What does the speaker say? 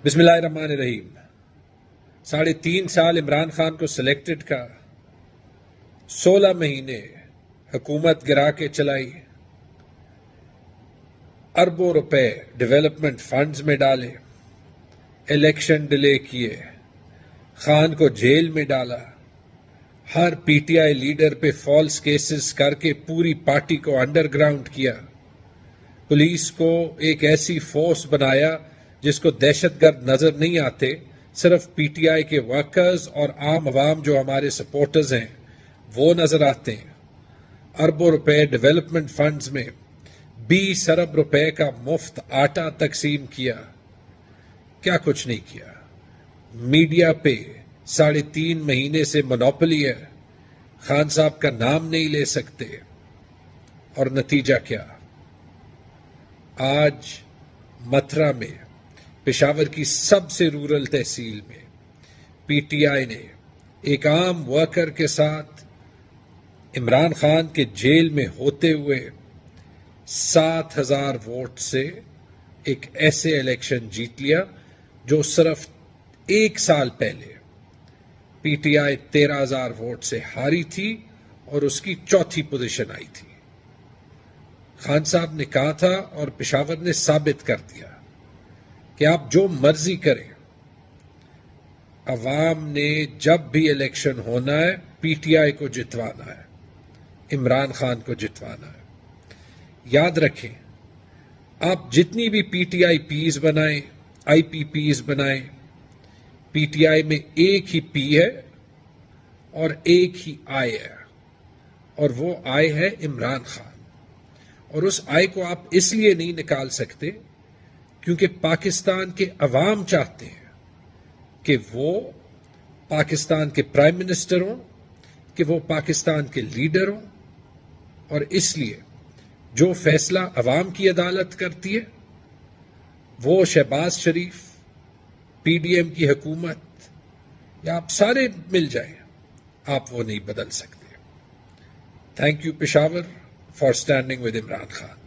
بسم اللہ الرحمن الرحیم۔ 3.5 سال عمران خان کو سلیکٹڈ کا، 16 مہینے حکومت گرا کے چلائی، اربوں روپے ڈیولپمنٹ فنڈز میں ڈالے، الیکشن ڈیلے کیے، خان کو جیل میں ڈالا، ہر پی ٹی آئی لیڈر پہ فالس کیسز کر کے پوری پارٹی کو انڈر گراؤنڈ کیا، پولیس کو ایک ایسی فورس بنایا جس کو دہشت گرد نظر نہیں آتے، صرف پی ٹی آئی کے ورکرز اور عام عوام جو ہمارے سپورٹرز ہیں وہ نظر آتے ہیں۔ اربوں روپے ڈیولپمنٹ فنڈز میں 20 ارب روپے کا مفت آٹا تقسیم کیا، کیا کچھ نہیں کیا۔ میڈیا پہ 3.5 مہینے سے مونوپلی ہے، خان صاحب کا نام نہیں لے سکتے، اور نتیجہ کیا؟ آج متھرا میں، پشاور کی سب سے رورل تحصیل میں، پی ٹی آئی نے ایک عام ورکر کے ساتھ عمران خان کے جیل میں ہوتے ہوئے 7,000 ووٹ سے ایک ایسے الیکشن جیت لیا جو صرف 1 سال پہلے پی ٹی آئی 13,000 ووٹ سے ہاری تھی اور اس کی 4تھی پوزیشن آئی تھی۔ خان صاحب نے کہا تھا اور پشاور نے ثابت کر دیا کہ آپ جو مرضی کریں، عوام نے جب بھی الیکشن ہونا ہے پی ٹی آئی کو جتوانا ہے، عمران خان کو جتوانا ہے۔ یاد رکھیں، آپ جتنی بھی پی ٹی آئی پیز بنائیں، آئی پی پیز بنائیں، پی ٹی آئی میں ایک ہی پی ہے اور ایک ہی آئی ہے، اور وہ آئی ہے عمران خان۔ اور اس آئی کو آپ اس لیے نہیں نکال سکتے کیونکہ پاکستان کے عوام چاہتے ہیں کہ وہ پاکستان کے پرائم منسٹر ہوں، کہ وہ پاکستان کے لیڈر ہوں، اور اس لیے جو فیصلہ عوام کی عدالت کرتی ہے وہ شہباز شریف، پی ڈی ایم کی حکومت یا آپ سارے مل جائیں، آپ وہ نہیں بدل سکتے۔ Thank you Peshawar for standing with Imran Khan.